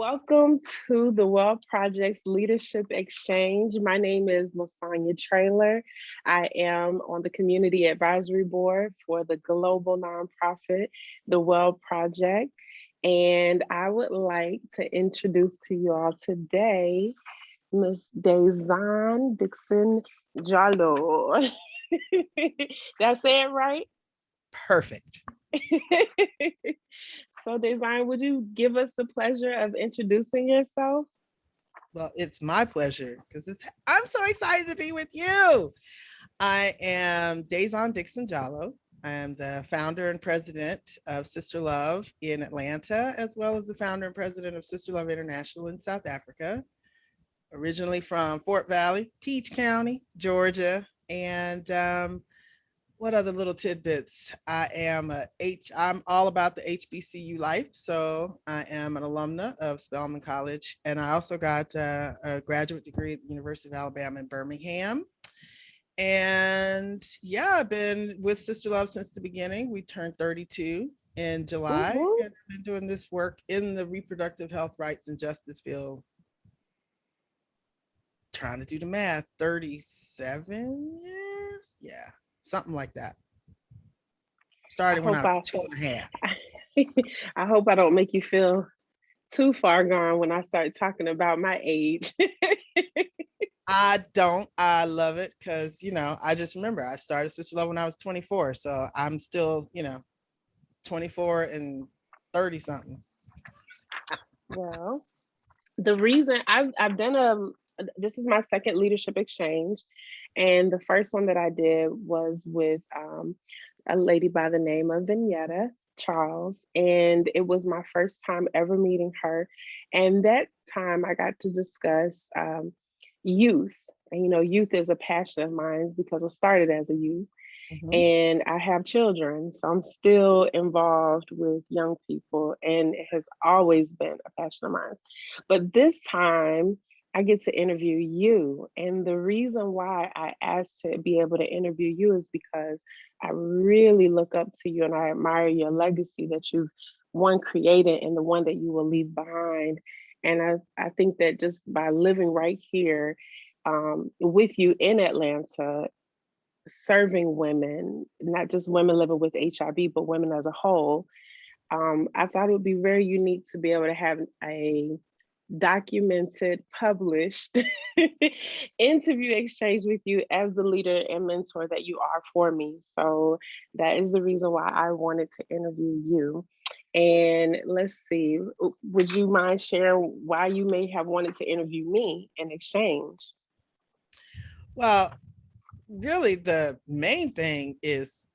Welcome to the World Projects Leadership Exchange. My name is Lasagna Traylor. I am on the Community Advisory Board for the global nonprofit, the World Project. And I would like to introduce to you all today Miss Dazon Dixon Jallo. Did I say it right? Perfect. So, Design, would you give us the pleasure of introducing yourself? Well, it's my pleasure because I'm so excited to be with you. I am Dazon Dixon Jallo. I am the founder and president of Sister Love in Atlanta, as well as the founder and president of Sister Love International in South Africa. Originally from Fort Valley, Peach County, Georgia, and what other little tidbits? I'm all about the HBCU life. So I am an alumna of Spelman College, and I also got a graduate degree at the University of Alabama in Birmingham. And yeah, I've been with Sister Love since the beginning. We turned 32 in July, Woo-woo. and I've been doing this work in the reproductive health rights and justice field. Trying to do the math, 37 years? Yeah, something like that. I Started when hope I was I, two and a half. I hope I don't make you feel too far gone when I start talking about my age. I don't. I love it because, I just remember I started Sister Love when I was 24. So I'm still, 24 and 30 something. Well, the reason I've done this is my second leadership exchange, and the first one that I did was with a lady by the name of Vignetta Charles, and it was my first time ever meeting her. And that time I got to discuss youth. And youth is a passion of mine because I started as a youth Mhm. and I have children. So I'm still involved with young people, and it has always been a passion of mine. But this time, I get to interview you. And the reason why I asked to be able to interview you is because I really look up to you and I admire your legacy that you've one created and the one that you will leave behind. And I think that just by living right here with you in Atlanta, serving women, not just women living with HIV, but women as a whole, I thought it would be very unique to be able to have a documented, published interview exchange with you as the leader and mentor that you are for me. So that is the reason why I wanted to interview you. And let's see, would you mind sharing why you may have wanted to interview me in exchange? Well, really, the main thing is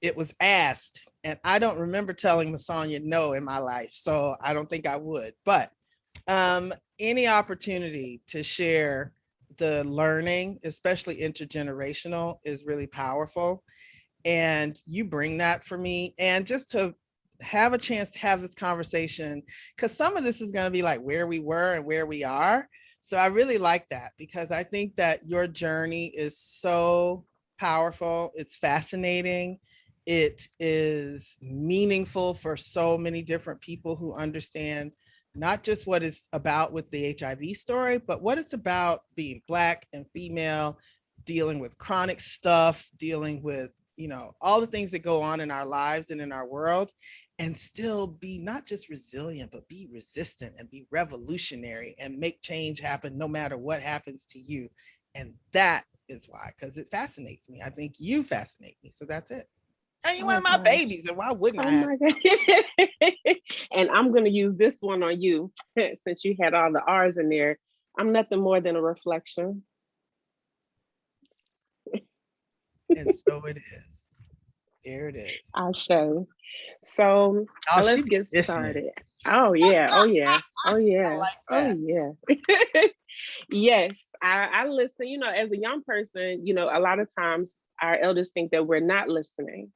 it was asked, and I don't remember telling Lasagna no in my life, so I don't think I would. But any opportunity to share the learning, especially intergenerational, is really powerful. And you bring that for me. And just to have a chance to have this conversation, because some of this is going to be like where we were and where we are. So I really like that because I think that your journey is so powerful. It's fascinating. It is meaningful for so many different people who understand not just what it's about with the HIV story, but what it's about being Black and female, dealing with chronic stuff, dealing with, all the things that go on in our lives and in our world, and still be not just resilient, but be resistant and be revolutionary and make change happen no matter what happens to you. And that is why, because it fascinates me. I think you fascinate me. So that's it. And you're one Oh of my gosh. babies, and why wouldn't I Oh have? my God. And I'm going to use this one on you since you had all the R's in there. I'm nothing more than a reflection. And so it is. There it is. I'll show. So Oh, she let's be get listening. started. Oh, yeah. Oh, yeah. Oh, I yeah. like Oh, that. yeah. Yes. I listen. As a young person, a lot of times our elders think that we're not listening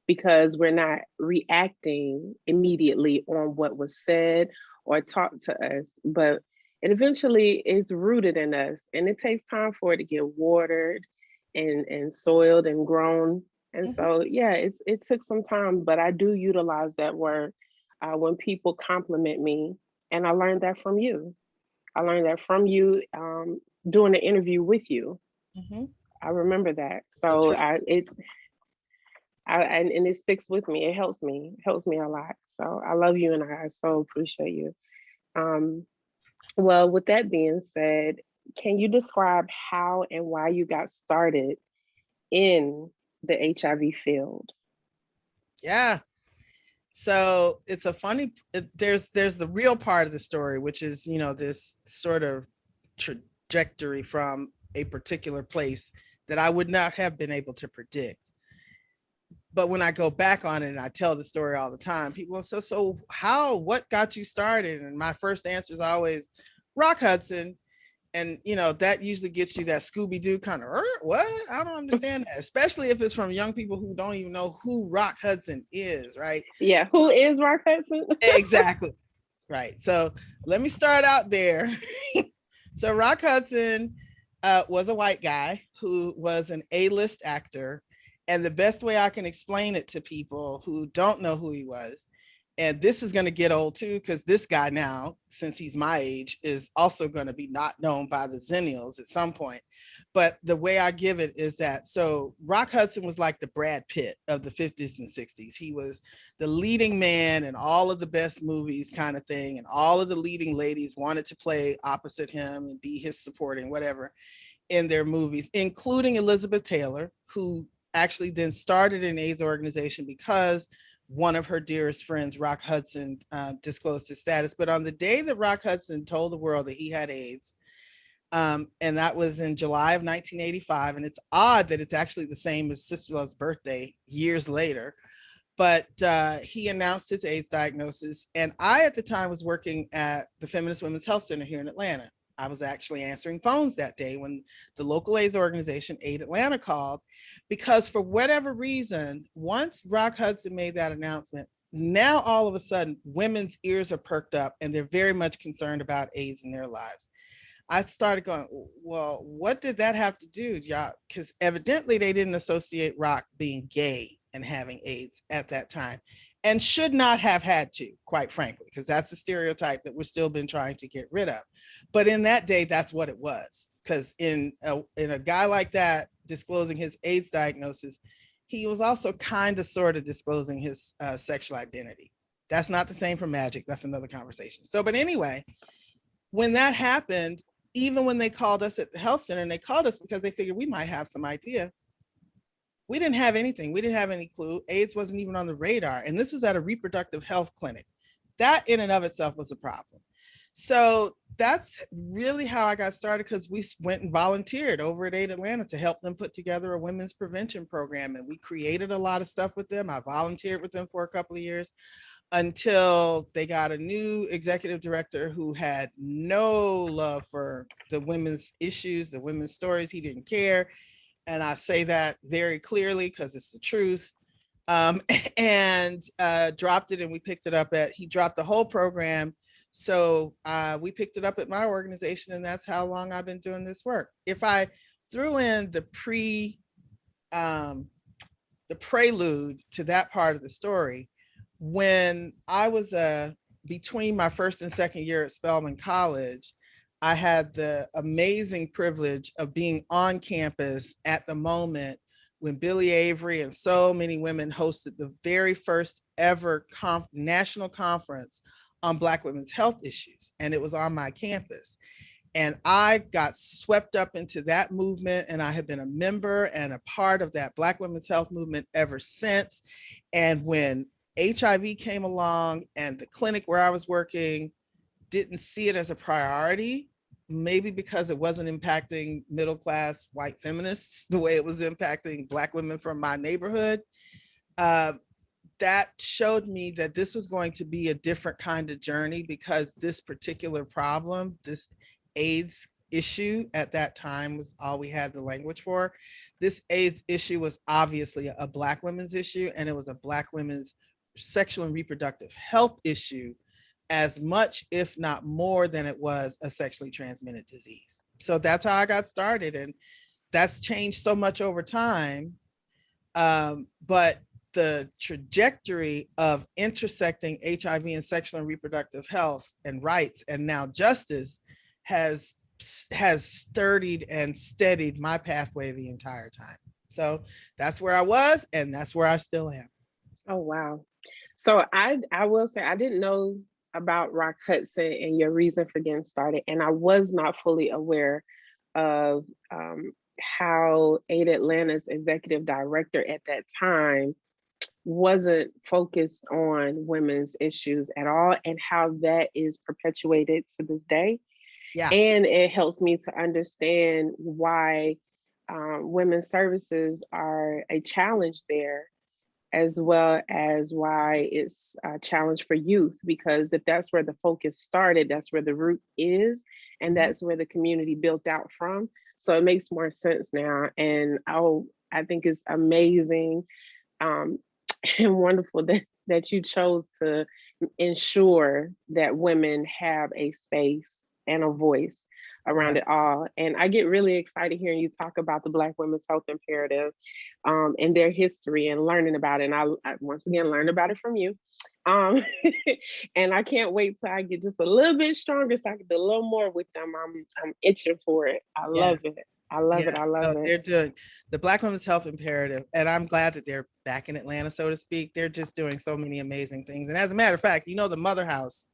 because we're not reacting immediately on what was said or taught to us. But it eventually is rooted in us, and it takes time for it to get watered and soiled and grown. And Mhm. so, yeah, it took some time, but I do utilize that word when people compliment me. And I learned that from you. I learned that from you doing the interview with you. Mhm. I remember that. The So truth. and it sticks with me. It helps me a lot. So I love you and I so appreciate you. Um, well, with that being said, can you describe how and why you got started in the HIV field? Yeah. So it's a funny, there's the real part of the story, which is, this sort of trajectory from a particular place that I would not have been able to predict. But when I go back on it and I tell the story all the time, people are so what got you started? And my first answer is always Rock Hudson. And that usually gets you that Scooby-Doo kind of what? I don't understand that, especially if it's from young people who don't even know who Rock Hudson is, right? Yeah, who is Rock Hudson? Exactly. Right. So let me start out there. So Rock Hudson was a white guy who was an A-list actor. And the best way I can explain it to people who don't know who he was, and this is going to get old too, because this guy now, since he's my age, is also going to be not known by the Zennials at some point. But the way I give it is that, so Rock Hudson was like the Brad Pitt of the 50s and 60s. He was the leading man in all of the best movies kind of thing. And all of the leading ladies wanted to play opposite him and be his supporting whatever in their movies, including Elizabeth Taylor, who actually then started an AIDS organization because one of her dearest friends, Rock Hudson, disclosed his status. But on the day that Rock Hudson told the world that he had AIDS, and that was in July of 1985, and it's odd that it's actually the same as Sister Love's birthday years later, but he announced his AIDS diagnosis. And I, at the time, was working at the Feminist Women's Health Center here in Atlanta. I was actually answering phones that day when the local AIDS organization, Aid Atlanta, called, because for whatever reason, once Rock Hudson made that announcement, now all of a sudden women's ears are perked up and they're very much concerned about AIDS in their lives. I started going, well, what did that have to do, y'all? Because evidently they didn't associate Rock being gay and having AIDS at that time, and should not have had to, quite frankly, because that's a stereotype that we're still been trying to get rid of. But in that day, that's what it was. Because in a guy like that disclosing his AIDS diagnosis, he was also kind of sort of disclosing his sexual identity. That's not the same for Magic. That's another conversation. So, but anyway, when that happened, even when they called us at the health center, and they called us because they figured we might have some idea, we didn't have anything. We didn't have any clue. AIDS wasn't even on the radar. And this was at a reproductive health clinic. That in and of itself was a problem. So that's really how I got started, because we went and volunteered over at Aid Atlanta to help them put together a women's prevention program. And we created a lot of stuff with them. I volunteered with them for a couple of years until they got a new executive director who had no love for the women's issues, the women's stories. He didn't care. And I say that very clearly because it's the truth. And dropped it, and we picked it up he dropped the whole program. So we picked it up at my organization, and that's how long I've been doing this work. If I threw in the prelude to that part of the story, when I was between my first and second year at Spelman College, I had the amazing privilege of being on campus at the moment when Billie Avery and so many women hosted the very first ever national conference on Black women's health issues. And it was on my campus. And I got swept up into that movement, and I have been a member and a part of that Black women's health movement ever since. And when HIV came along and the clinic where I was working didn't see it as a priority, maybe because it wasn't impacting middle-class white feminists the way it was impacting Black women from my neighborhood, that showed me that this was going to be a different kind of journey, because this particular problem, this AIDS issue at that time, was all we had the language for. This AIDS issue was obviously a Black women's issue, and it was a Black women's sexual and reproductive health issue as much, if not more, than it was a sexually transmitted disease. So that's how I got started, and that's changed so much over time. But the trajectory of intersecting HIV and sexual and reproductive health and rights and now justice has sturdied and steadied my pathway the entire time. So that's where I was, and that's where I still am. Oh, wow. So I will say I didn't know about Rock Hudson and your reason for getting started, and I was not fully aware of how Aid Atlanta's executive director at that time wasn't focused on women's issues at all, and how that is perpetuated to this day. Yeah. And it helps me to understand why women's services are a challenge there, as well as why it's a challenge for youth, because if that's where the focus started, that's where the root is, and that's where the community built out from. So it makes more sense now. And I think it's amazing and wonderful that you chose to ensure that women have a space and a voice around it all. And I get really excited hearing you talk about the Black Women's Health Imperative and their history and learning about it. And I once again learned about it from you. And I can't wait till I get just a little bit stronger so I can do a little more with them. I'm itching for it. I love it. I love it. I love it. They're doing the Black Women's Health Imperative, and I'm glad that they're back in Atlanta, so to speak. They're just doing so many amazing things. And as a matter of fact, the Mother House,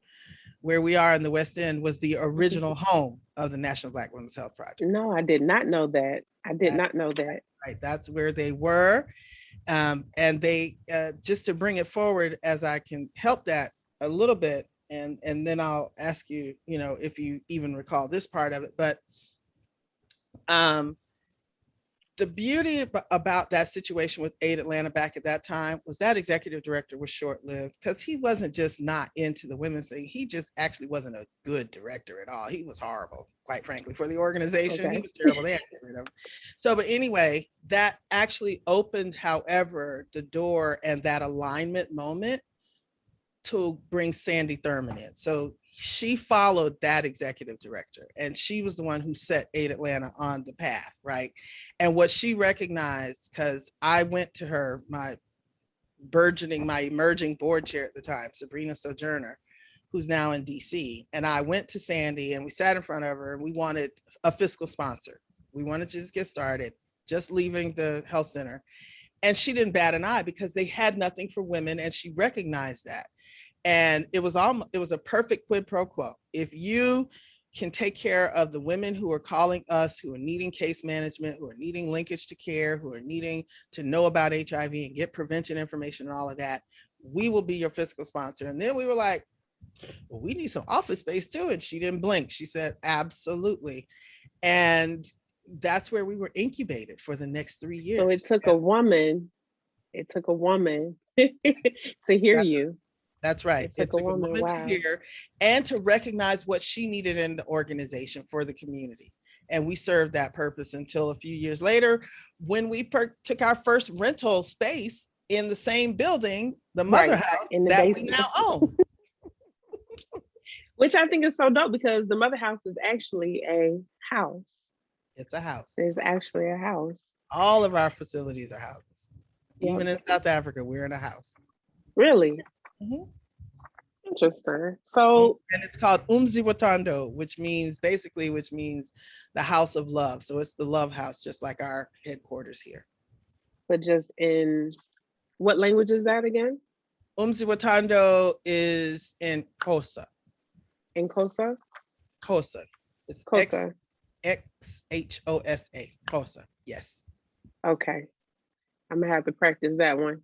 where we are in the West End, was the original home of the National Black Women's Health Project. No, I did not know that. I did not know that. Right, that's where they were. And they, just to bring it forward as I can help that a little bit, and then I'll ask you, if you even recall this part of it, but the beauty about that situation with Aid Atlanta back at that time was that executive director was short-lived, because he wasn't just not into the women's thing. He just actually wasn't a good director at all. He was horrible, quite frankly, for the organization. Okay. He was terrible. They had to get rid of him. So, but anyway, that actually opened, however, the door and that alignment moment to bring Sandy Thurman in. So she followed that executive director, and she was the one who set Aid Atlanta on the path, right? And what she recognized, because I went to her, my emerging board chair at the time, Sabrina Sojourner, who's now in DC, and I went to Sandy and we sat in front of her, and we wanted a fiscal sponsor. We wanted to just get started, just leaving the health center. And she didn't bat an eye, because they had nothing for women, and she recognized that. And it was a perfect quid pro quo. If you can take care of the women who are calling us, who are needing case management, who are needing linkage to care, who are needing to know about HIV and get prevention information and all of that, we will be your fiscal sponsor. And then we were like, well, we need some office space too. And she didn't blink. She said, absolutely. And that's where we were incubated for the next 3 years. So it took a woman to hear you. That's right. It took a woman to hear and to recognize what she needed in the organization for the community. And we served that purpose until a few years later, when we took our first rental space in the same building, the Mother House, in the that basement. We now own. Which I think is so dope, because the Mother House is actually a house. It's a house. It's actually a house. All of our facilities are houses. Yep. Even in South Africa, we're in a house. Really? Mm-hmm. Interesting. So, and it's called Umziwatando, which means the house of love. So it's the love house, just like our headquarters here. But just in what language is that again? Umziwatando is in Xhosa. In Xhosa? Xhosa. It's Xhosa. Xhosa. Xhosa. Yes. Okay. I'm gonna have to practice that one.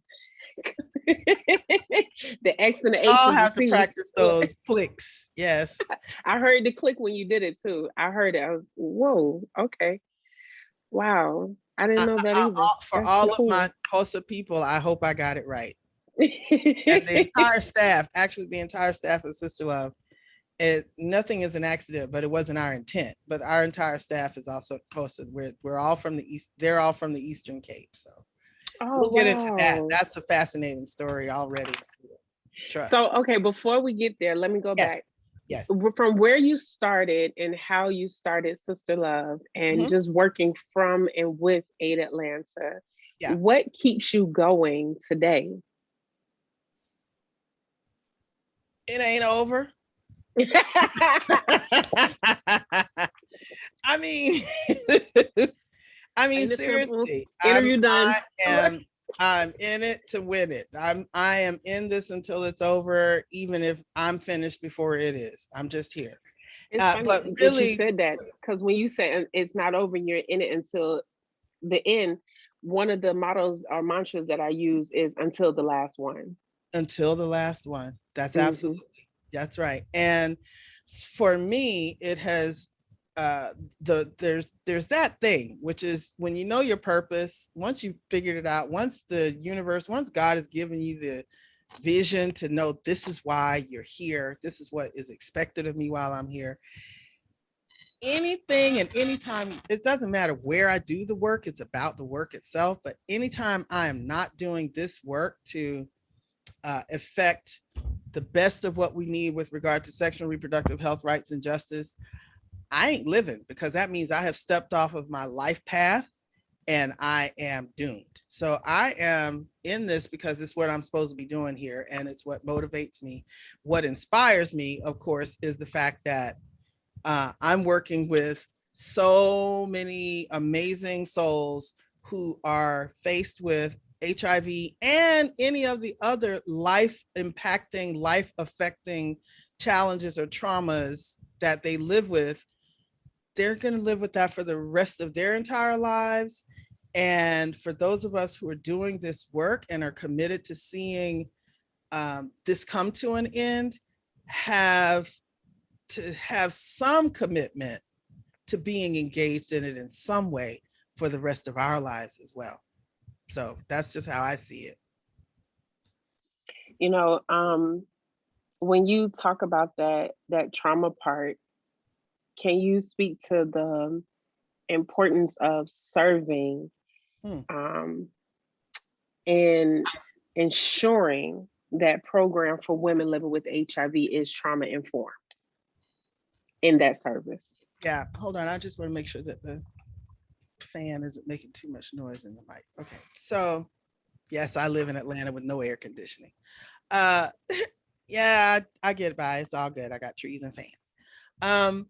The X and the H. I'll have to practice those clicks. Yes. I heard the click when you did it too. I heard it. I was, whoa, okay. Wow. I didn't know that either. For all of my Xhosa people, I hope I got it right. And the entire staff, actually the entire staff of Sister Love, nothing is an accident, but it wasn't our intent. But our entire staff is also Xhosa. We're all from the East. They're all from the Eastern Cape. So we'll get into that. That's a fascinating story already. Trust. So, okay, before we get there, let me go back. Yes. From where you started and how you started Sister Love and just working from and with Aid Atlanta, Yeah. what keeps you going today? It ain't over. I mean, I mean, Ain't it simple? seriously, Interview done. I'm in it to win it. I am in this until it's over, even if I'm finished before it is. I'm just here. It's But funny that you really, said that, because when you say it's not over, you're in it until the end. One of the mottos or mantras that I use is until the last one. until the last one. That's Hmm. absolutely, that's right. And for me, it has there's that thing, which is when you know your purpose, once you figured it out, once the universe, once God has given you the vision to know this is why you're here, this is what is expected of me while I'm here. Anything and anytime, it doesn't matter where I do the work, it's about the work itself. But anytime I am not doing this work to affect the best of what we need with regard to sexual and reproductive health, rights, and justice, I ain't living, because that means I have stepped off of my life path and I am doomed. So I am in this because it's what I'm supposed to be doing here, and it's what motivates me. What inspires me, of course, is the fact that I'm working with so many amazing souls who are faced with HIV and any of the other life impacting, life affecting challenges or traumas that they live with. They're going to live with that for the rest of their entire lives. And for those of us who are doing this work and are committed to seeing this come to an end, have to have some commitment to being engaged in it in some way for the rest of our lives as well. So that's just how I see it. You know, when you talk about that trauma part, can you speak to the importance of serving, Hmm. um, and ensuring that program for women living with HIV is trauma informed in that service? Yeah, hold on. I just want to make sure that the fan isn't making too much noise in the mic. Okay. So, yes, I live in Atlanta with no air conditioning. Uh yeah, I get by. It's all good. I got trees and fans. Um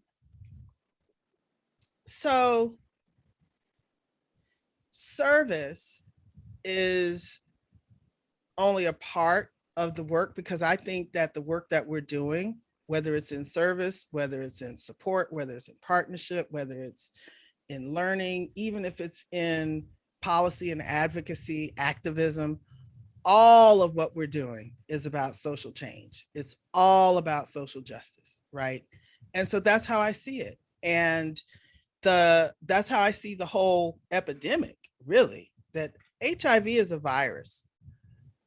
so service is only a part of the work, because I think that the work that we're doing, whether it's in service, whether it's in support, whether it's in partnership, whether it's in learning, even if it's in policy and advocacy, activism, all of what we're doing is about social change. It's all about social justice, right? And so that's how I see it. And that's how I see the whole epidemic, really, that HIV is a virus,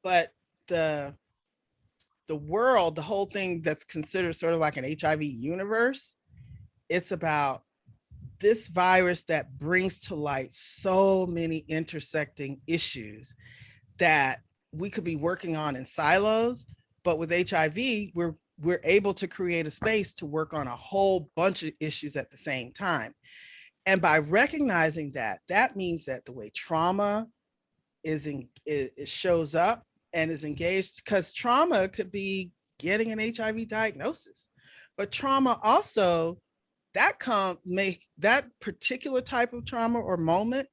but the the world, the whole thing that's considered sort of like an HIV universe, it's about this virus that brings to light so many intersecting issues that we could be working on in silos, but with HIV, we're able to create a space to work on a whole bunch of issues at the same time. And by recognizing that, that means that the way trauma it shows up and is engaged, because trauma could be getting an HIV diagnosis, but trauma also that come make that particular type of trauma or moment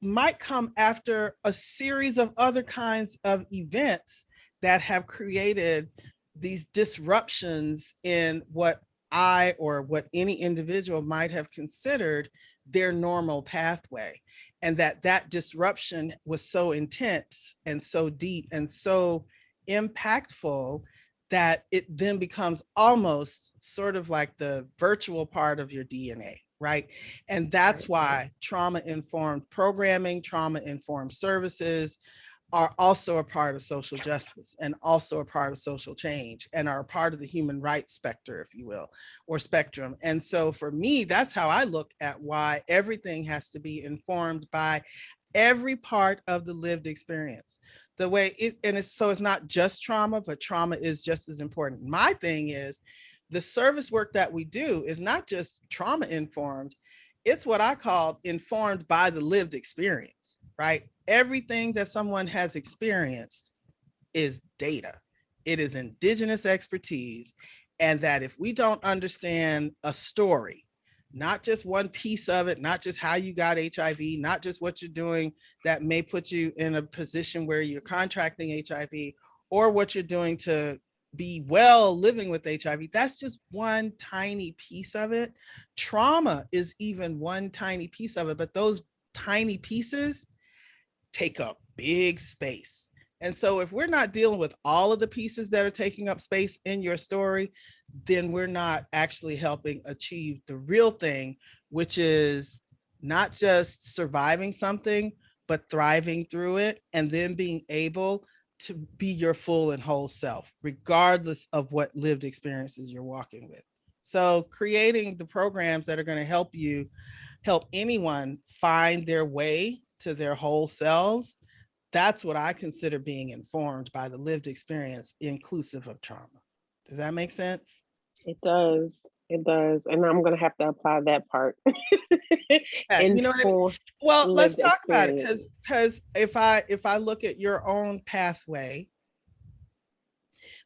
might come after a series of other kinds of events that have created these disruptions in what I or what any individual might have considered their normal pathway. And that disruption was so intense and so deep and so impactful that it then becomes almost sort of like the virtual part of your DNA, right? And that's Right. why trauma informed programming, trauma informed services are also a part of social justice and also a part of social change and are a part of the human rights specter, if you will, or spectrum. And so for me, that's how I look at why everything has to be informed by every part of the lived experience. The way it, and it's so it's not just trauma, but trauma is just as important. My thing is the service work that we do is not just trauma informed, it's what I call informed by the lived experience, right? everything that someone has experienced is data. It is indigenous expertise. And that if we don't understand a story, not just one piece of it, not just how you got HIV, not just what you're doing that may put you in a position where you're contracting HIV, or what you're doing to be well living with HIV, that's just one tiny piece of it. Trauma is even one tiny piece of it, but those tiny pieces take up big space. And so if we're not dealing with all of the pieces that are taking up space in your story, then we're not actually helping achieve the real thing, which is not just surviving something, but thriving through it and then being able to be your full and whole self, regardless of what lived experiences you're walking with. So creating the programs that are going to help you, help anyone find their way to their whole selves, that's what I consider being informed by the lived experience, inclusive of trauma. Does that make sense? It does. It does. And I'm gonna have to apply that part. Yeah, you know what I mean? Inform Well, let's lived talk about it, experience. because if I look at your own pathway,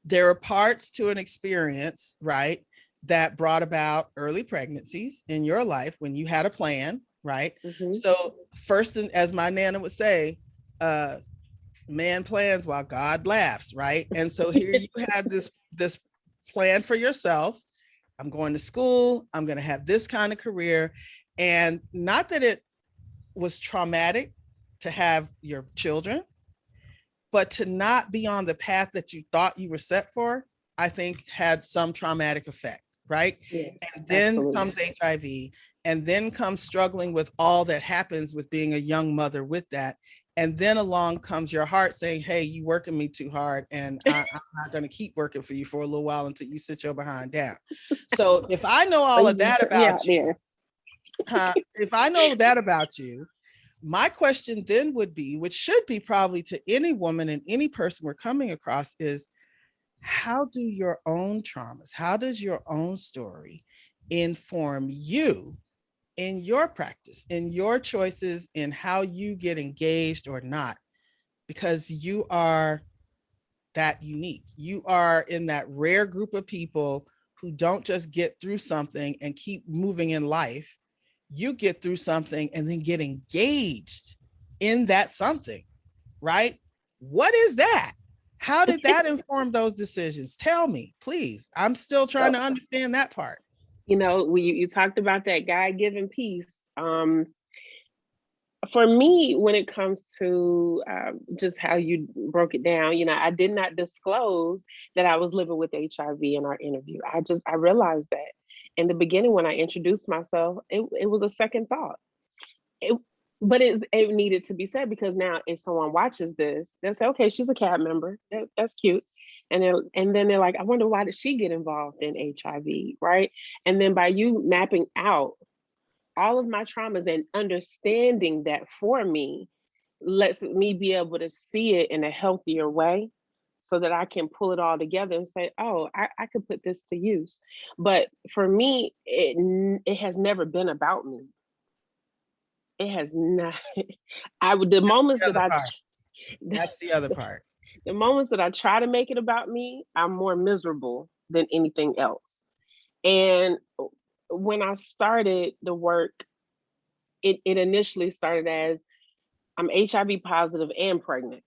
there are parts to an experience, right, that brought about early pregnancies in your life when you had a plan, right? Hmm. So first, as my nana would say, man plans while God laughs, right? And so here you had this plan for yourself. I'm going to school, I'm going to have this kind of career. And not that it was traumatic to have your children, but to not be on the path that you thought you were set for, I think had some traumatic effect, right? Yes, And then absolutely. comes HIV, and then comes struggling with all that happens with being a young mother with that. And then along comes your heart saying, hey, you working me too hard, and I'm not going to keep working for you for a little while until you sit your behind down. So if I know So all you of just that put me about out you, there. if I know that about you, my question then would be, which should be probably to any woman and any person we're coming across, is how do your own traumas, how does your own story inform you in your practice, in your choices, in how you get engaged or not? Because you are that unique. You are in that rare group of people who don't just get through something and keep moving in life. You get through something and then get engaged in that something, right? What is that? How did that inform those decisions? Tell me, please. I'm still trying So, to understand that part. you talked about that God-given piece. For me, when it comes to just how you broke it down, I did not disclose that I was living with HIV in our interview. I realized that in the beginning when I introduced myself, it was a second thought. It, but it needed to be said because now if someone watches this, they'll say, okay, she's a CAB member. That's cute. And then they're like, I wonder why did she get involved in HIV, right? And then by you mapping out all of my traumas and understanding that for me lets me be able to see it in a healthier way so that I can pull it all together and say, oh, I could put this to use. But for me, it has never been about me. It has not. I would the That's moments the that other I part. That's the other part. the moments that I try to make it about me, I'm more miserable than anything else. And when I started the work, it initially started as I'm HIV positive and pregnant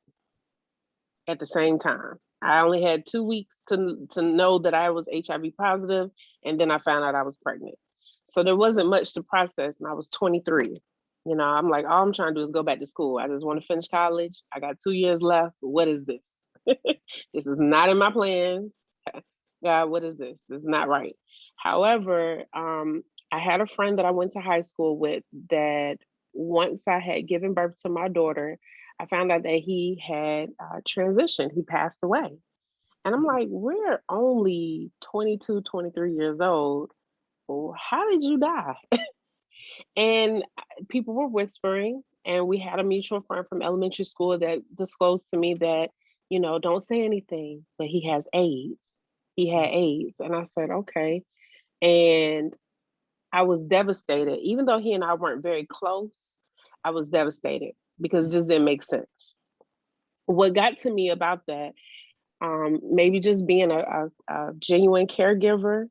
at the same time. I only had 2 weeks to know that I was HIV positive, and then I found out I was pregnant. So there wasn't much to process, and I was 23. I'm like, all I'm trying to do is go back to school. I just want to finish college. I got 2 years left. What is this? This is not in my plans. God, what is this? This is not right. However, I had a friend that I went to high school with that once I had given birth to my daughter, I found out that he had transitioned. He passed away. And I'm like, we're only 22, 23 years old. Well, how did you die? And people were whispering. And we had a mutual friend from elementary school that disclosed to me that, don't say anything, but he has AIDS. He had AIDS. And I said, okay. And I was devastated. Even though he and I weren't very close, I was devastated. because it just didn't make sense. What got to me about that, maybe just being a genuine caregiver,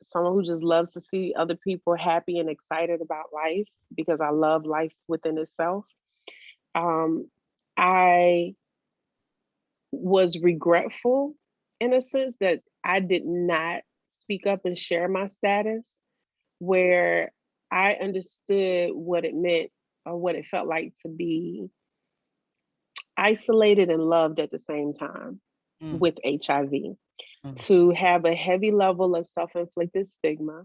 someone who just loves to see other people happy and excited about life because I love life within itself. Um, I was regretful in a sense that I did not speak up and share my status, where I understood what it meant or what it felt like to be isolated and loved at the same time Mm, with HIV, mm, to have a heavy level of self inflicted stigma,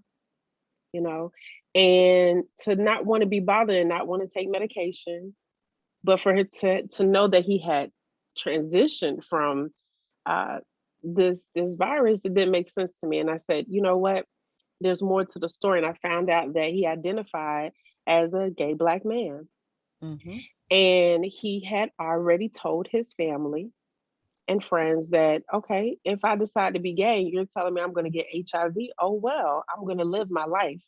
you know, and to not want to be bothered and not want to take medication, but for him to know that he had transitioned from uh, this virus, it didn't make sense to me. And I said, you know what? There's more to the story. And I found out that he identified as a gay Black man. mhm. And he had already told his family and friends that, okay, if I decide to be gay, you're telling me I'm going to get HIV. Oh, well, I'm going to live my life.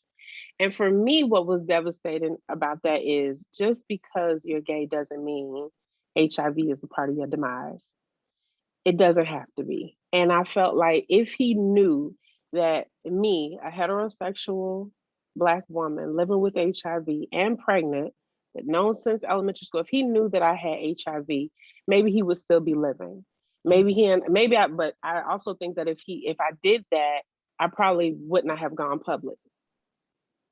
And for me, what was devastating about that is just because you're gay doesn't mean HIV is a part of your demise. It doesn't have to be. And I felt like if he knew that me, a heterosexual Black woman living with HIV and pregnant, that known since elementary school, if he knew that I had HIV, maybe he would still be living. Mm, But I also think that if I did that, I probably would not have gone public.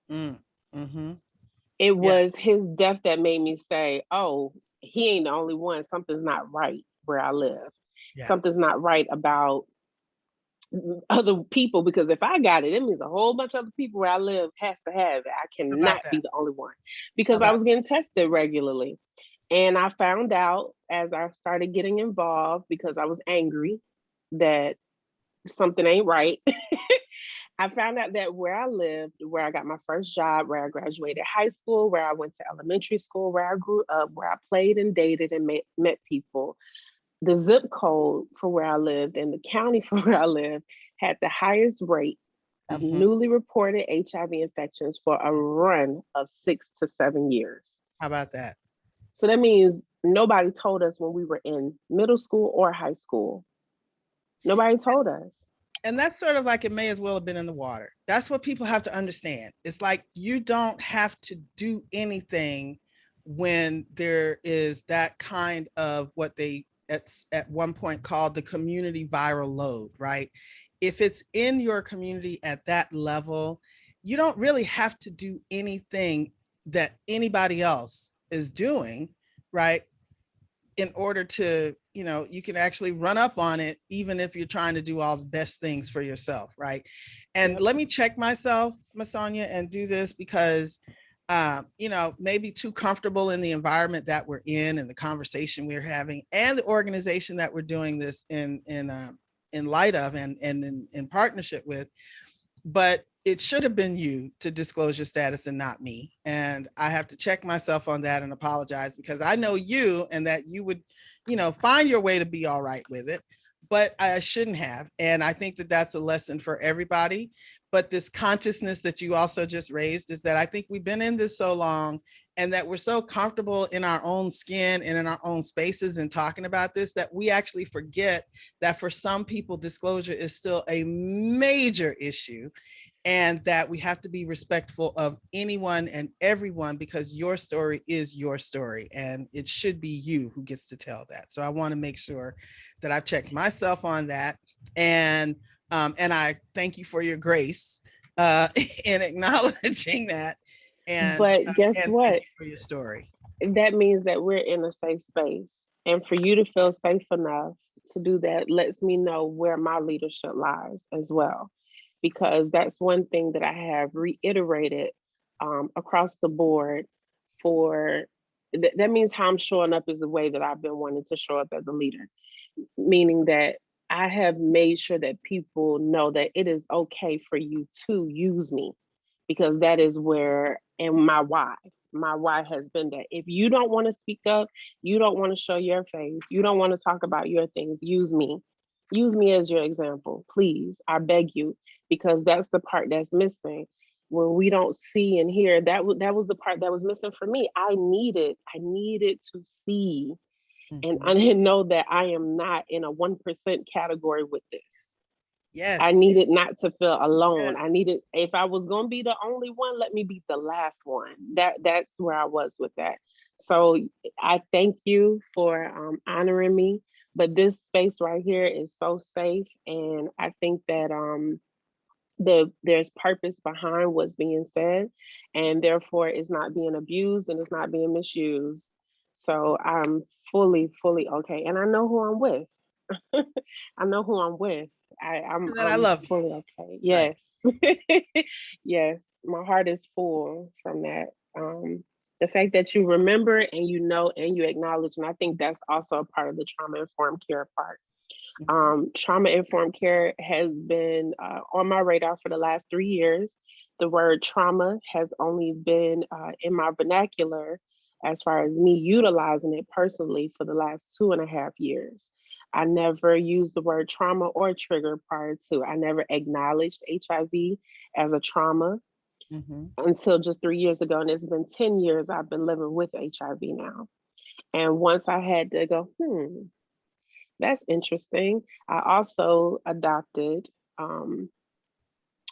mm, mhm. It Yeah, was his death that made me say, oh, he ain't the only one. Something's not right where I live. yeah. Something's not right about other people, because if I got it, it means a whole bunch of other people where I live has to have it. I How cannot about that? be the only one How because I about was getting tested regularly. And I found out as I started getting involved because I was angry that something ain't right. I found out that where I lived, where I got my first job, where I graduated high school, where I went to elementary school, where I grew up, where I played and dated and met people, the zip code for where I lived and the county for where I lived had the highest rate that? of Mhm. newly reported HIV infections for a run of 6 to 7 years. How about that? So that means nobody told us when we were in middle school or high school. Nobody told us. And that's sort of like it may as well have been in the water. That's what people have to understand. It's like you don't have to do anything when there is that kind of what they at one point called the community viral load, right? If it's in your community at that level, you don't really have to do anything that anybody else is doing, right? In order to, you can actually run up on it, even if you're trying to do all the best things for yourself, right? And Yep. let me check myself, Masonya, and do this because, maybe too comfortable in the environment that we're in and the conversation we're having and the organization that we're doing this in light of and in partnership with. But it should have been you to disclose your status and not me. And I have to check myself on that and apologize because I know you and that you would, find your way to be all right with it. But I shouldn't have. And I think that that's a lesson for everybody. But this consciousness that you also just raised is that I think we've been in this so long and that we're so comfortable in our own skin and in our own spaces and talking about this that we actually forget that for some people, disclosure is still a major issue and that we have to be respectful of anyone and everyone because your story is your story and it should be you who gets to tell that. So I want to make sure that I've checked myself on that, and I thank you for your grace in acknowledging that, But guess and thank what? you for your story. That means that we're in a safe space. And for you to feel safe enough to do that lets me know where my leadership lies as well. Because that's one thing that I have reiterated across the board for that means how I'm showing up is the way that I've been wanting to show up as a leader, meaning that I have made sure that people know that it is okay for you to use me because that is where, and my why has been that if you don't want to speak up, you don't want to show your face, you don't want to talk about your things, use me as your example, please, I beg you, because that's the part that's missing. when we don't see and hear, that was the part that was missing for me. I needed to see and Mhm. I didn't know that I am not in a 1% category with this. I Yes. needed not to feel alone. Yes. I needed, if I was gonna be the only one, let me be the last one. That's where I was with that. So I thank you for honoring me. But this space right here is so safe, and I think that there's purpose behind what's being said, and therefore it's not being abused and it's not being misused. So I'm fully okay, and I know who I'm with. I know who I'm with. I'm And that I I'm love you. fully okay. Right. Yes. Yes. My heart is full from that. The fact that you remember and you know and you acknowledge, and I think that's also a part of the trauma informed care part. Mhm. Trauma informed care has been on my radar for the last 3 years. The word trauma has only been in my vernacular as far as me utilizing it personally for the last 2.5 years. I never used the word trauma or trigger prior to. I never acknowledged HIV as a trauma Mhm. until just 3 years ago. And it's been 10 years I've been living with HIV now. And once I had to go, that's interesting. I also adopted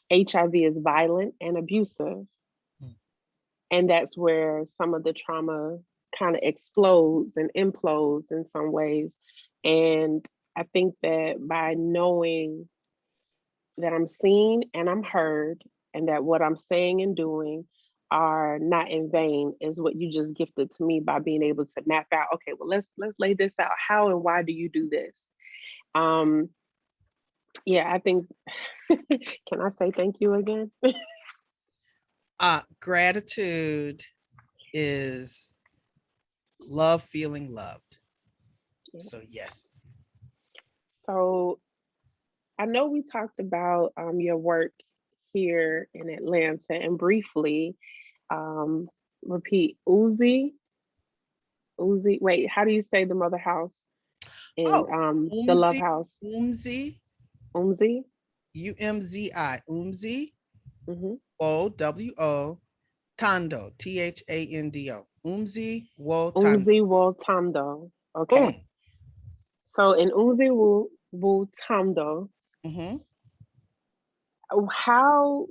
HIV is violent and abusive. Mm. And that's where some of the trauma kind of explodes and implodes in some ways. And I think that by knowing that I'm seen and I'm heard, and that what I'm saying and doing are not in vain is what you just gifted to me by being able to map out, okay, well, let's lay this out. How and why do you do this? Um, yeah, I think can I say thank you again? Gratitude is love feeling loved. So yes. So I know we talked about your work here in Atlanta and briefly um, repeat Uzi. Wait, how do you say the mother house in Oh, the Love Umzi, House? Umzi, Umzi. UMZI, Umzi, Mm-hmm. WO, Tando, THANDO, Umzi, Wo Tando. Umzi Tamdo. Okay. Boom. So in Umzi Tamdo, Hmm. how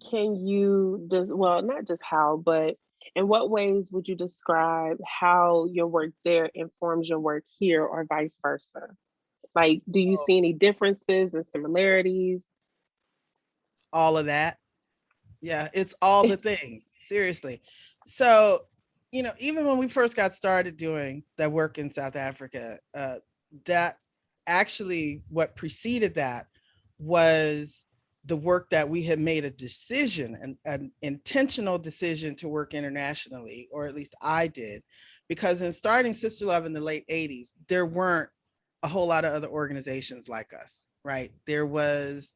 can you just, well, not just how, but in what ways would you describe how your work there informs your work here or vice versa? Like, do you see any differences and similarities? All of that. Yeah, it's all the things, seriously. So, even when we first got started doing that work in South Africa, that actually what preceded that was the work that we had made a decision, an intentional decision to work internationally, or at least I did, because in starting Sister Love in the late 80s, there weren't a whole lot of other organizations like us, right? There was,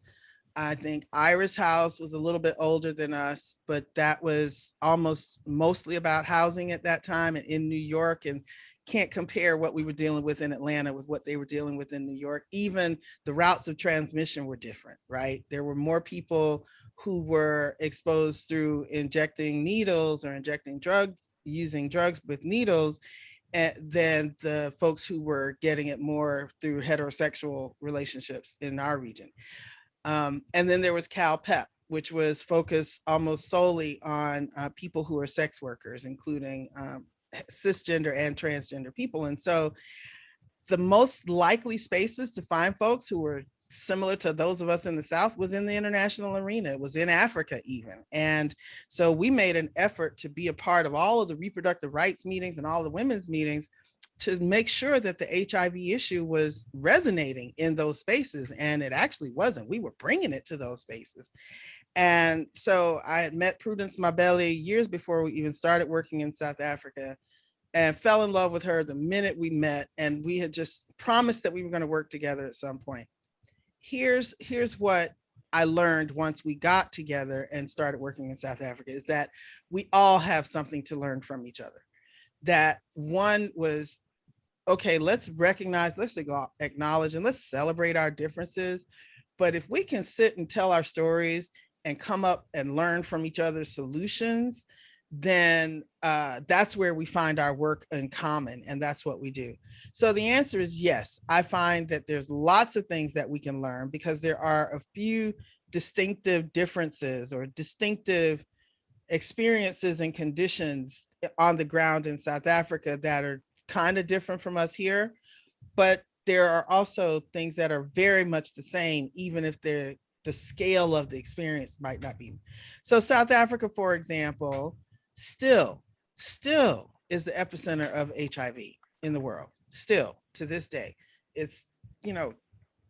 I think Iris House was a little bit older than us, but that was almost mostly about housing at that time and in New York, and can't compare what we were dealing with in Atlanta with what they were dealing with in New York. Even the routes of transmission were different, right? There were more people who were exposed through injecting needles or injecting drugs, using drugs with needles, than the folks who were getting it more through heterosexual relationships in our region. And then there was CalPEP, which was focused almost solely on people who are sex workers, including cisgender and transgender people. And so the most likely spaces to find folks who were similar to those of us in the South was in the international arena. It was in Africa even. And so we made an effort to be a part of all of the reproductive rights meetings and all the women's meetings to make sure that the HIV issue was resonating in those spaces. And it actually wasn't. We were bringing it to those spaces. And so I had met Prudence Mabele years before we even started working in South Africa, and fell in love with her the minute we met. And we had just promised that we were going to work together at some point. Here's what I learned once we got together and started working in South Africa is that we all have something to learn from each other. That one was, okay, let's recognize, let's acknowledge, and let's celebrate our differences. But if we can sit and tell our stories and come up and learn from each other's solutions, then that's where we find our work in common, and that's what we do. So the answer is yes. I find that there's lots of things that we can learn because there are a few distinctive differences or distinctive experiences and conditions on the ground in South Africa that are kind of different from us here, but there are also things that are very much the same, even if the scale of the experience might not be. So South Africa, for example, still is the epicenter of HIV in the world. Still to this day, it's, you know,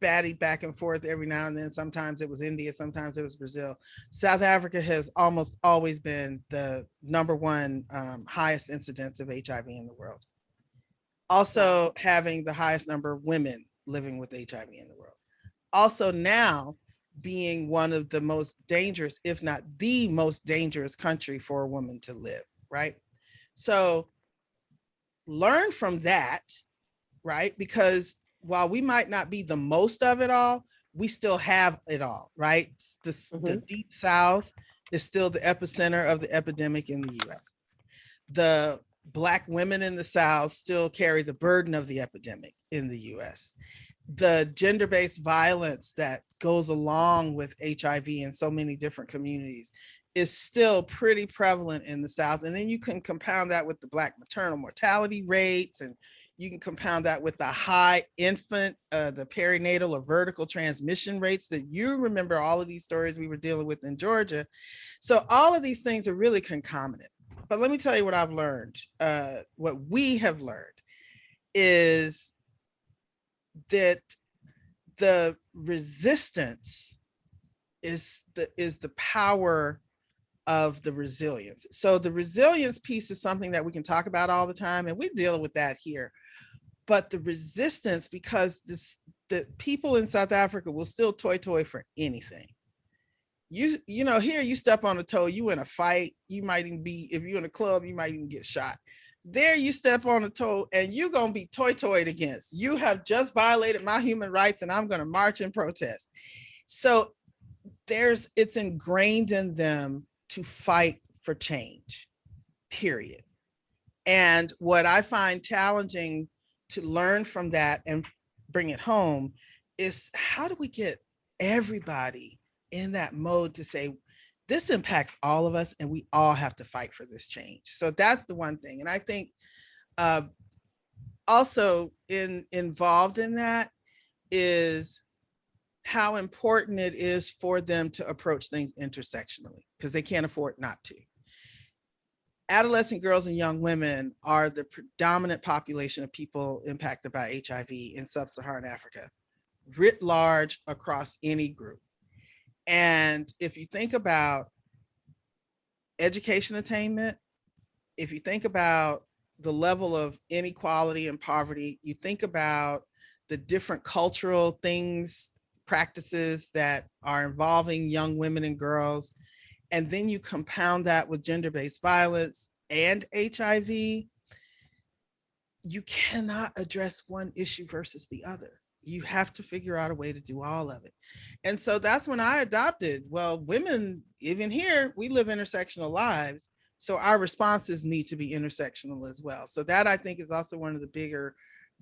batty back and forth every now and then. Sometimes it was India, sometimes it was Brazil. South Africa has almost always been the number one highest incidence of HIV in the world. Also having the highest number of women living with HIV in the world. Also now being one of the most dangerous, if not the most dangerous country for a woman to live, right? So learn from that, right? Because while we might not be the most of it all, we still have it all, right? The Deep South is still the epicenter of the epidemic in the US. The Black women in the South still carry the burden of the epidemic in the US. The gender-based violence that goes along with HIV in so many different communities is still pretty prevalent in the South. And then you can compound that with the Black maternal mortality rates, and you can compound that with the high infant, the perinatal or vertical transmission rates that you remember all of these stories we were dealing with in Georgia. So all of these things are really concomitant. But let me tell you what I've learned. What we have learned is that the resistance is the power of the resilience. So the resilience piece is something that we can talk about all the time, and we deal with that here. But the resistance, because the people in South Africa will still toy for anything. You know, here you step on a toe, you in a fight, you might even be, if you're in a club, you might even get shot. There you step on a toe and you're gonna be toyed against. You have just violated my human rights and I'm gonna march and protest. So it's ingrained in them to fight for change, period. And what I find challenging to learn from that and bring it home is, how do we get everybody in that mode to say, this impacts all of us and we all have to fight for this change? So that's the one thing. And I think also involved in that is how important it is for them to approach things intersectionally, because they can't afford not to. Adolescent girls and young women are the predominant population of people impacted by HIV in sub-Saharan Africa, writ large across any group. And if you think about education attainment, if you think about the level of inequality and poverty, you think about the different cultural things, practices that are involving young women and girls, and then you compound that with gender-based violence and HIV, you cannot address one issue versus the other. You have to figure out a way to do all of it. And so that's when I adopted, well, women, even here, we live intersectional lives. So our responses need to be intersectional as well. So that, I think, is also one of the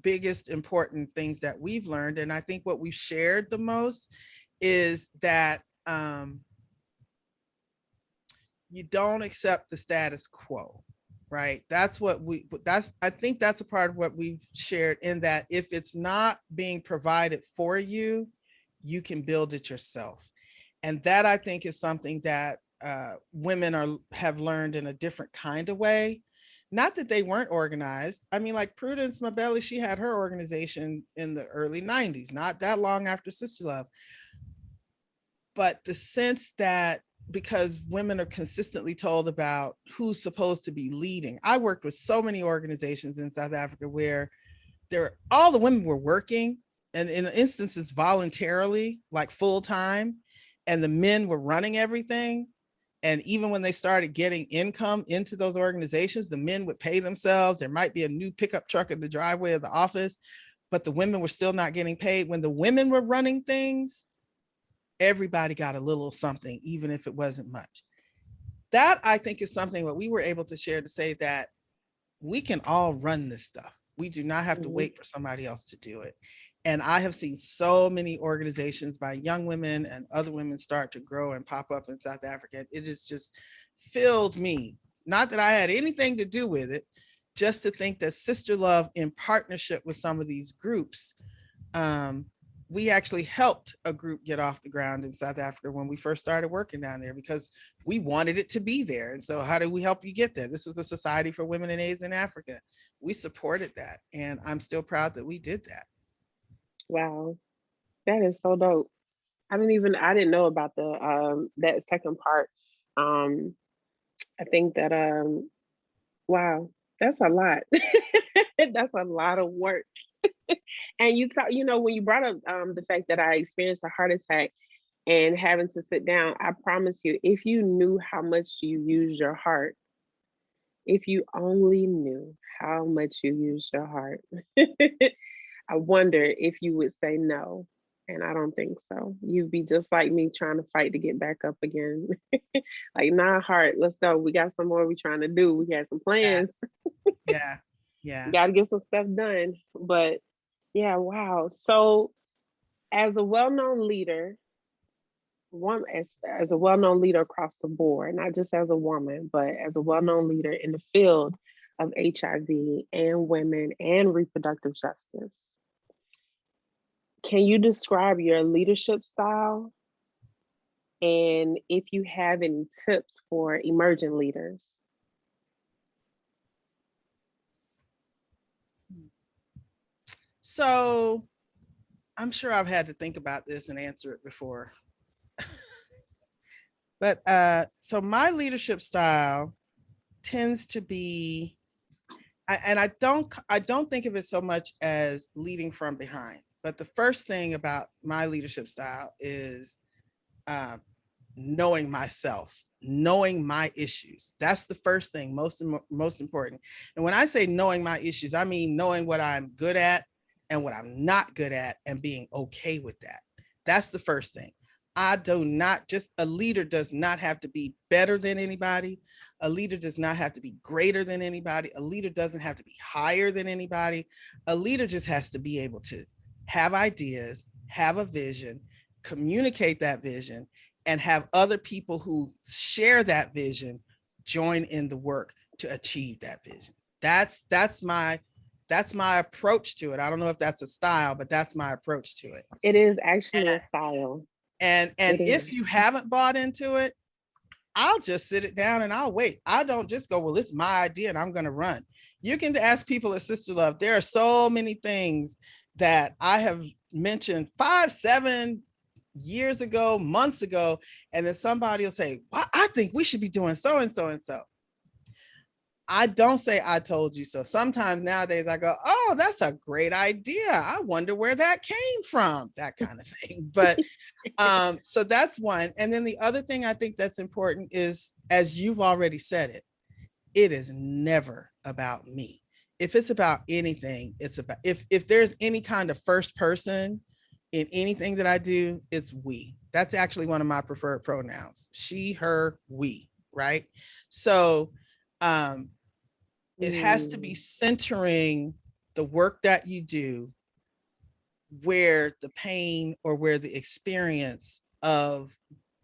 biggest important things that we've learned. And I think what we've shared the most is that you don't accept the status quo, right? I think that's a part of what we've shared, in that if it's not being provided for you, you can build it yourself. And that, I think, is something that women have learned in a different kind of way. Not that they weren't organized. I mean, like Prudence Mabeli, she had her organization in the early 90s, not that long after Sister Love. But the sense that, because women are consistently told about who's supposed to be leading. I worked with so many organizations in South Africa where all the women were working, and in instances voluntarily, like full time, and the men were running everything. And even when they started getting income into those organizations, the men would pay themselves. There might be a new pickup truck in the driveway of the office, but the women were still not getting paid. When the women were running things, everybody got a little something, even if it wasn't much. That I think is something that we were able to share, to say that we can all run this stuff. We do not have to Mhm. wait for somebody else to do it. And I have seen so many organizations by young women and other women start to grow and pop up in South Africa. It has just filled me. Not that I had anything to do with it, just to think that Sister Love, in partnership with some of these groups, um, we actually helped a group get off the ground in South Africa when we first started working down there, because we wanted it to be there. And so, how did we help you get there? This was the Society for Women and AIDS in Africa. We supported that, and I'm still proud that we did that. Wow, that is so dope. I didn't know about the that second part. Um I think that wow, that's a lot. That's a lot of work. And when you brought up the fact that I experienced a heart attack and having to sit down, I promise you, if you knew how much you use your heart, if you only knew how much you use your heart, I wonder if you would say no. And I don't think so. You'd be just like me trying to fight to get back up again. Like, nah, heart, let's go. We got some more we trying to do. We had some Yeah, plans. yeah, yeah. Got to get some stuff done. But yeah, wow. So, as a well-known leader, one as a well-known leader across the board, not just as a woman, but as a well-known leader in the field of HIV and women and reproductive justice, can you describe your leadership style? And if you have any tips for emerging leaders? So, I'm sure I've had to think about this and answer it before. But so my leadership style tends to be, and I don't think of it so much as leading from behind. But the first thing about my leadership style is uh, knowing myself, knowing my issues. That's the first thing, most important. And when I say knowing my issues, I mean knowing what I'm good at and what I'm not good at, and being okay with that. That's the first thing. I do not, just a leader does not have to be better than anybody. A leader does not have to be greater than anybody. A leader doesn't have to be higher than anybody. A leader just has to be able to have ideas, have a vision, communicate that vision, and have other people who share that vision join in the work to achieve that vision. That's my approach to it. I don't know if that's a style, but that's my approach to it. It is actually a style. And It if is. you haven't bought into it, I'll just sit it down and I'll wait. I don't just go, well, it's my idea and I'm going to run. You can ask people at Sister Love. There are so many things that I have mentioned 5, 7 years ago, months ago, and then somebody will say, well, I think we should be doing so and so and so. I don't say I told you so. Sometimes nowadays I go, oh, that's a great idea. I wonder where that came from, that kind of thing. But so that's one. And then the other thing I think that's important is, as you've already said it is never about me. If it's about anything, it's about, if there's any kind of first person in anything that I do, it's we. That's actually one of my preferred pronouns. She, her, we, right? So it has to be Mm. centering the work that you do where the pain or where the experience of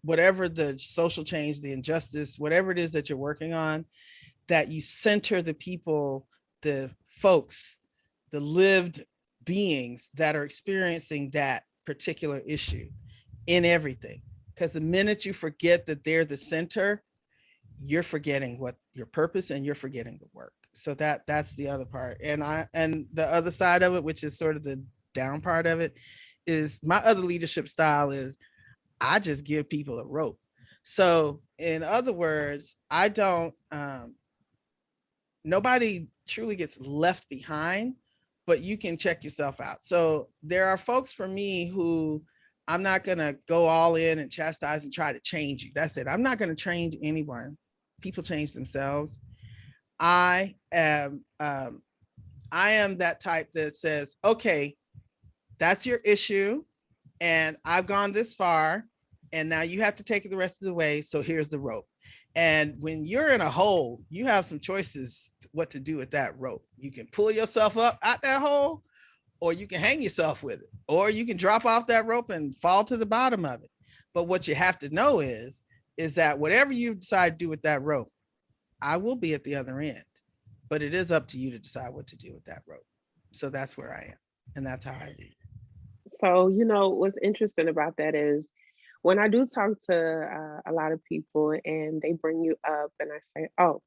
whatever the social change, the injustice, whatever it is that you're working on, that you center the people, the folks, the lived beings that are experiencing that particular issue in everything. Because the minute you forget that they're the center, you're forgetting what your purpose, and you're forgetting the work. So that's the other part. And the other side of it, which is sort of the down part of it, is my other leadership style is I just give people a rope. So in other words, I don't nobody truly gets left behind, but you can check yourself out. So there are folks for me who I'm not going to go all in and chastise and try to change you. That's it. I'm not going to change anyone. People change themselves. I am that type that says, okay, that's your issue and I've gone this far. And now you have to take it the rest of the way. So here's the rope. And when you're in a hole, you have some choices what to do with that rope. You can pull yourself up out that hole, or you can hang yourself with it, or you can drop off that rope and fall to the bottom of it. But what you have to know is that whatever you decide to do with that rope, I will be at the other end. But it is up to you to decide what to do with that rope. So that's where I am. And that's how I lead. So, what's interesting about that is when I do talk to a lot of people and they bring you up and I say, oh,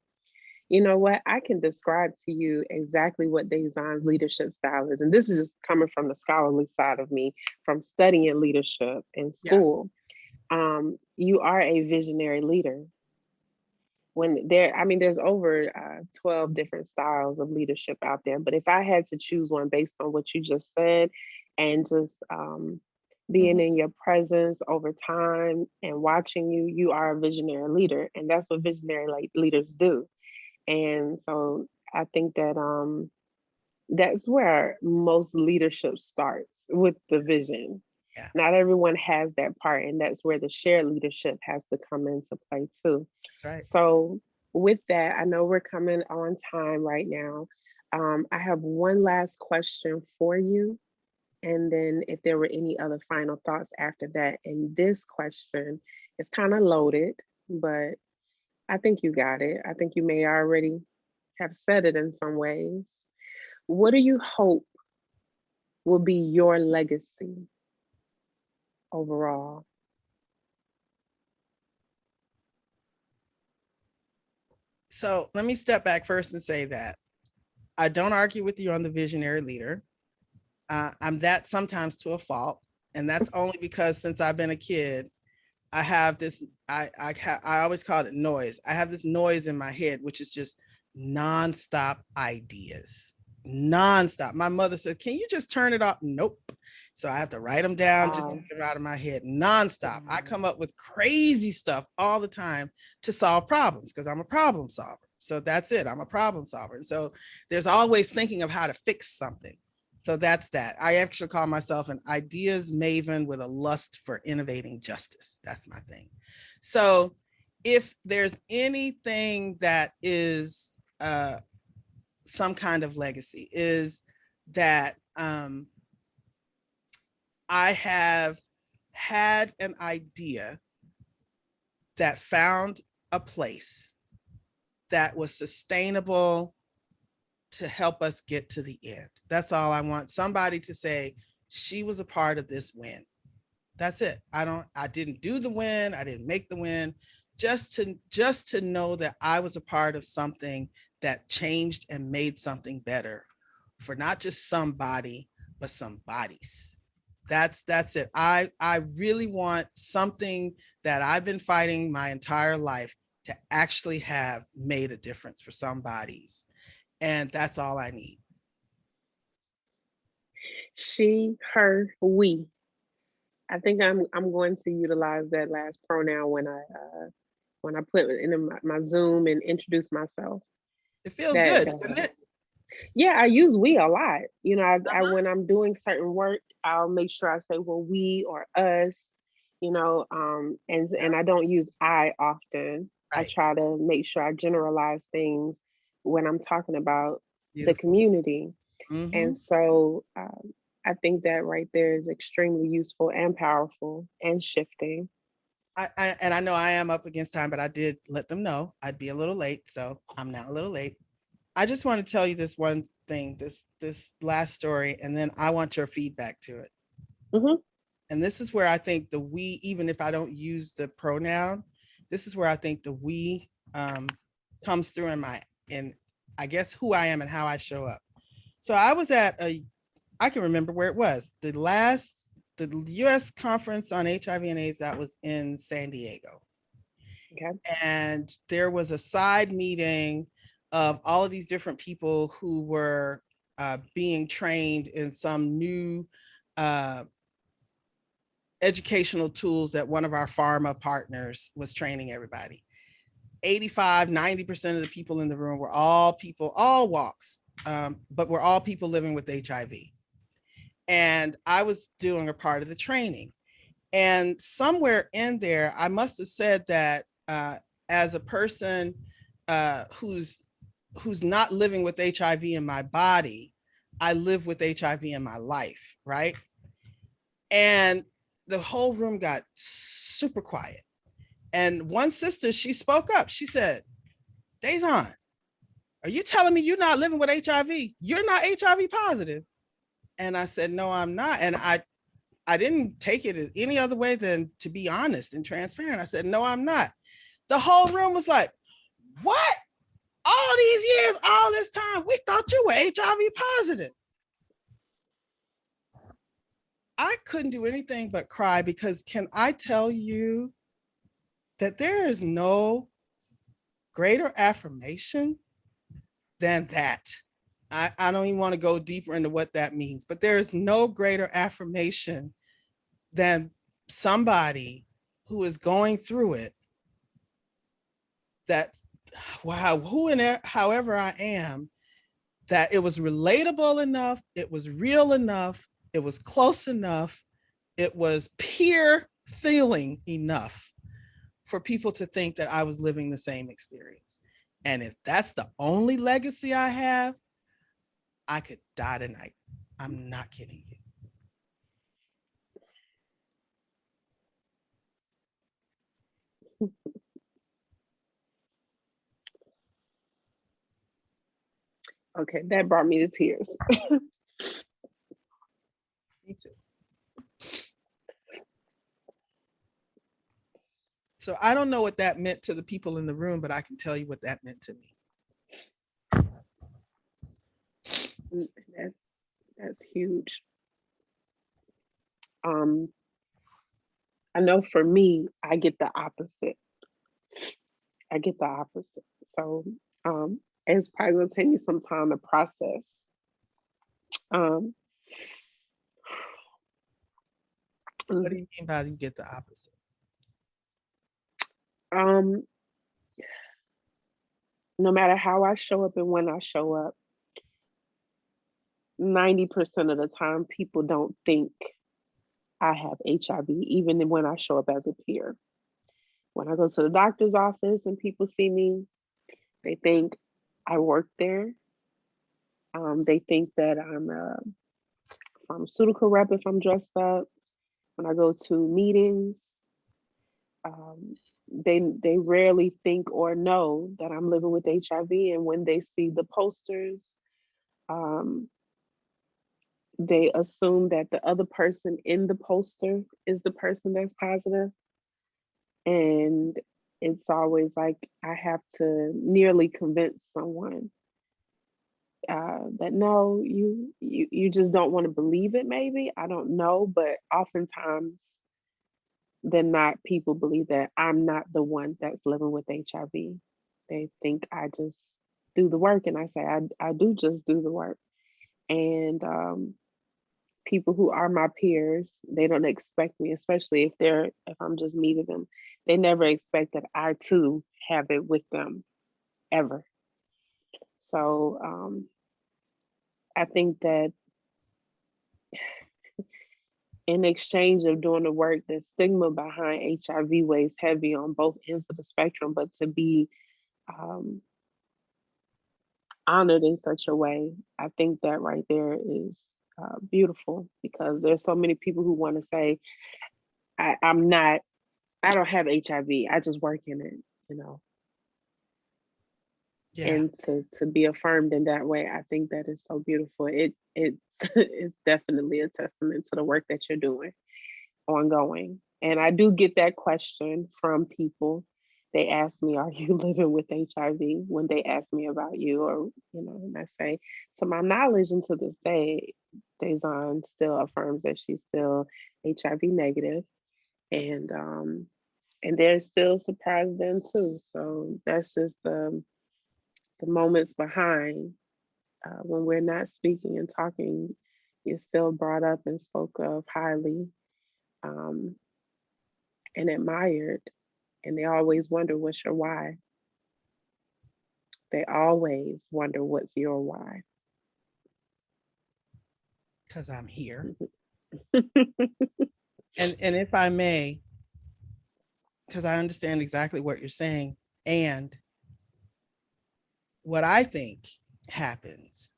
you know what? I can describe to you exactly what Dazon's leadership style is. And this is just coming from the scholarly side of me, from studying leadership in Yeah. school. You are a visionary leader. There's over 12 different styles of leadership out there. But if I had to choose one based on what you just said and just being Mhm. in your presence over time and watching you, you are a visionary leader. And that's what visionary leaders do. And so I think that that's where most leadership starts with the vision. Yeah. Not everyone has that part, and that's where the shared leadership has to come into play too. That's right. So, with that, I know we're coming on time right now. I have one last question for you, and then if there were any other final thoughts after that. And this question is kind of loaded, but I think you got it. I think you may already have said it in some ways. What do you hope will be your legacy overall? So let me step back first and say that I don't argue with you on the visionary leader. I'm that sometimes to a fault. And that's only because since I've been a kid, I have this, I always call it noise. I have this noise in my head, which is just nonstop ideas, nonstop. My mother said, can you just turn it off? Nope. So I have to write them down just to Wow. get them out of my head nonstop. I Wow. come up with crazy stuff all the time to solve problems because I'm a problem solver. So that's it. I'm a problem solver. And so there's always thinking of how to fix something. So that's that. I actually call myself an ideas maven with a lust for innovating justice. That's my thing. So if there's anything that is some kind of legacy, is that I have had an idea that found a place that was sustainable to help us get to the end. That's all I want. Somebody to say, she was a part of this win. That's it. I didn't do the win. I didn't make the win. Just to know that I was a part of something that changed and made something better for not just somebody, but some bodies. That's it. I really want something that I've been fighting my entire life to actually have made a difference for some bodies. And that's all I need. She, her, we. I think I'm going to utilize that last pronoun when I put it in my Zoom and introduce myself. It feels That good, doesn't it? Yeah, I use we a lot. I when I'm doing certain work, I'll make sure I say well we or us. And I don't use I often. I Right. try to make sure I generalize things when I'm talking about the Beautiful. community. Mm-hmm. And so I think that right there is extremely useful and powerful and shifting. And I know I am up against time, but I did let them know I'd be a little late, so I'm now a little late. I just want to tell you this one thing, this last story, and then I want your feedback to it. Hmm. And this is where I think the we, even if I don't use the pronoun, this is where I think the we comes through in I guess who I am and how I show up. So I was at I can remember where it was, the US conference on HIV and AIDS that was in San Diego. Okay. And there was a side meeting of all of these different people who were being trained in some new uh, educational tools that one of our pharma partners was training everybody. 85, 90% of the people in the room were all people, all walks, but were all people living with HIV. And I was doing a part of the training. And somewhere in there, I must have said that as a person who's not living with HIV in my body, I live with HIV in my life, right? And the whole room got super quiet. And one sister, she spoke up. She said, Dazon, are you telling me you're not living with HIV? You're not HIV positive. And I said, no, I'm not. And I didn't take it any other way than to be honest and transparent. I said, no, I'm not. The whole room was like, what? All these years, all this time, we thought you were HIV positive. I couldn't do anything but cry, because can I tell you that there is no greater affirmation than that. I don't even want to go deeper into what that means, but there is no greater affirmation than somebody who is going through it, that, wow, who and however I am, that it was relatable enough, it was real enough, it was close enough, it was peer feeling enough for people to think that I was living the same experience. And if that's the only legacy I have, I could die tonight. I'm not kidding you. Okay, that brought me to tears. Me too. So I don't know what that meant to the people in the room, but I can tell you what that meant to me. That's huge. I know for me, I get the opposite. So it's probably gonna take me some time to process. Um, What do you mean by you get the opposite? No matter how I show up and when I show up, 90% of the time, people don't think I have HIV, even when I show up as a peer. When I go to the doctor's office and people see me, they think I work there. They think that I'm a pharmaceutical rep if I'm dressed up. When I go to meetings, they rarely think or know that I'm living with HIV. And when they see the posters, um, they assume that the other person in the poster is the person that's positive. And it's always like I have to nearly convince someone that no, you just don't want to believe it. Maybe I don't know, but oftentimes than not, people believe that I'm not the one that's living with HIV. They think I just do the work, and I say I do just do the work. And people who are my peers, they don't expect me, especially if I'm just meeting them, they never expect that I too have it with them ever. So I think that in exchange of doing the work, the stigma behind HIV weighs heavy on both ends of the spectrum, but to be um, honored in such a way, I think that right there is beautiful, because there's so many people who want to say, I'm not, I don't have HIV, I just work in it, you know. Yeah. And to be affirmed in that way, I think that is so beautiful. It's it's definitely a testament to the work that you're doing ongoing. And I do get that question from people. They ask me, "Are you living with HIV?" When they ask me about you, or and I say, to my knowledge, and to this day, Dazon still affirms that she's still HIV negative, and they're still surprised then too. So that's just the moments behind when we're not speaking and talking. You're still brought up and spoke of highly. Um, and admired. And they always wonder, what's your why? They always wonder, what's your why? Because I'm here. And if I may, because I understand exactly what you're saying, and what I think happens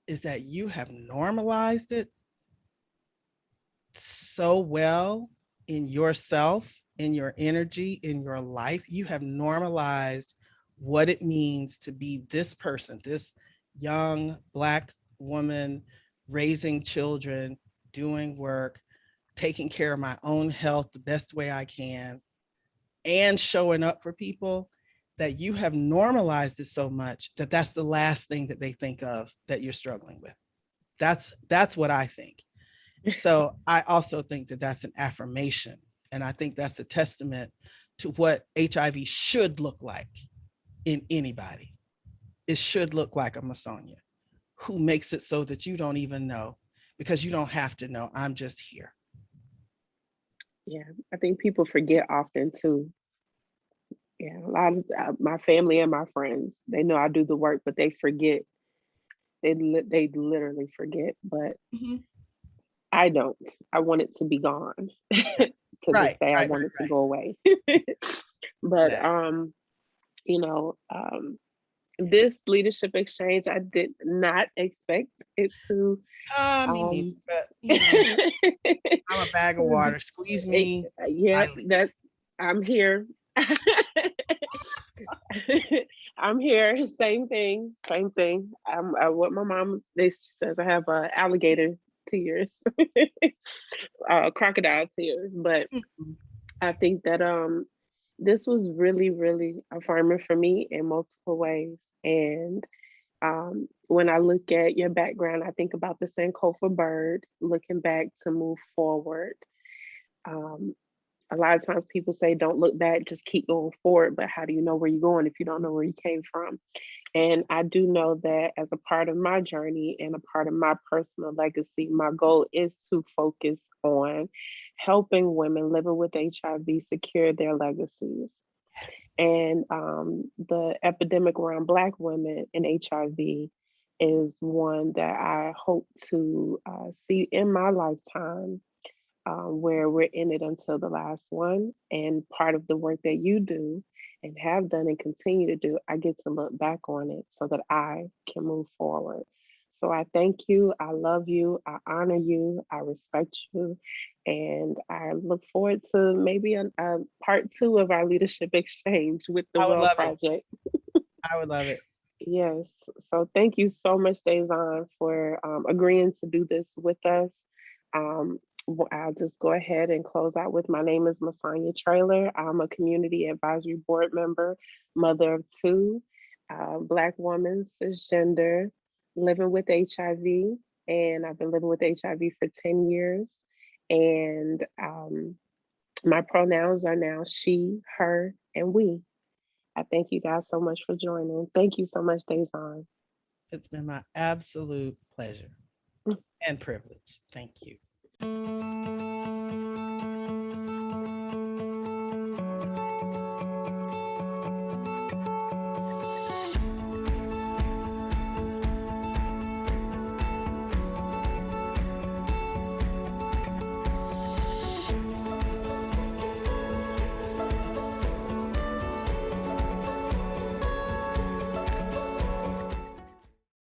is that you have normalized it so well in yourself, in your energy, in your life. You have normalized what it means to be this person, this young Black woman raising children, doing work, taking care of my own health the best way I can, and showing up for people, that you have normalized it so much that that's the last thing that they think of that you're struggling with. That's what I think. So I also think that that's an affirmation. And I think that's a testament to what HIV should look like in anybody. It should look like a Masonia who makes it so that you don't even know, because you don't have to know. I'm just here. Yeah, I think people forget often too. Yeah, a lot of my family and my friends, they know I do the work, but they forget. They literally forget. But Mhm. I don't. I want it to be gone. To this Right, day, I right, want it to right, go away. But right. you know, this leadership exchange, I did not expect it to Me neither, um but to I'm a bag of water. Squeeze it, me, yeah, I leave. that I'm here. I'm here. Same thing. Same thing. What my mom they says I have alligator tears, crocodile tears. But Mhm. I think that this was really, really affirming for me in multiple ways. And when I look at your background, I think about the Sankofa bird, looking back to move forward. Um, a lot of times people say, don't look back, just keep going forward. But how do you know where you're going if you don't know where you came from? And I do know that as a part of my journey and a part of my personal legacy, my goal is to focus on helping women living with HIV secure their legacies. Yes. And the epidemic around Black women and HIV is one that I hope to see in my lifetime, where we're in it until the last one. And part of the work that you do and have done and continue to do, I get to look back on it so that I can move forward. So I thank you. I love you. I honor you. I respect you. And I look forward to maybe a part two of our leadership exchange with the I would Well love it. Project. I would love it. Yes. So thank you so much, Dazon, for agreeing to do this with us. Um, I'll just go ahead and close out with my name is Masanya Trailer. I'm a community advisory board member, mother of two, Black woman, cisgender, living with HIV. And I've been living with HIV for 10 years. And my pronouns are now she, her, and we. I thank you guys so much for joining. Thank you so much, Dazon. It's been my absolute pleasure and privilege. Thank you.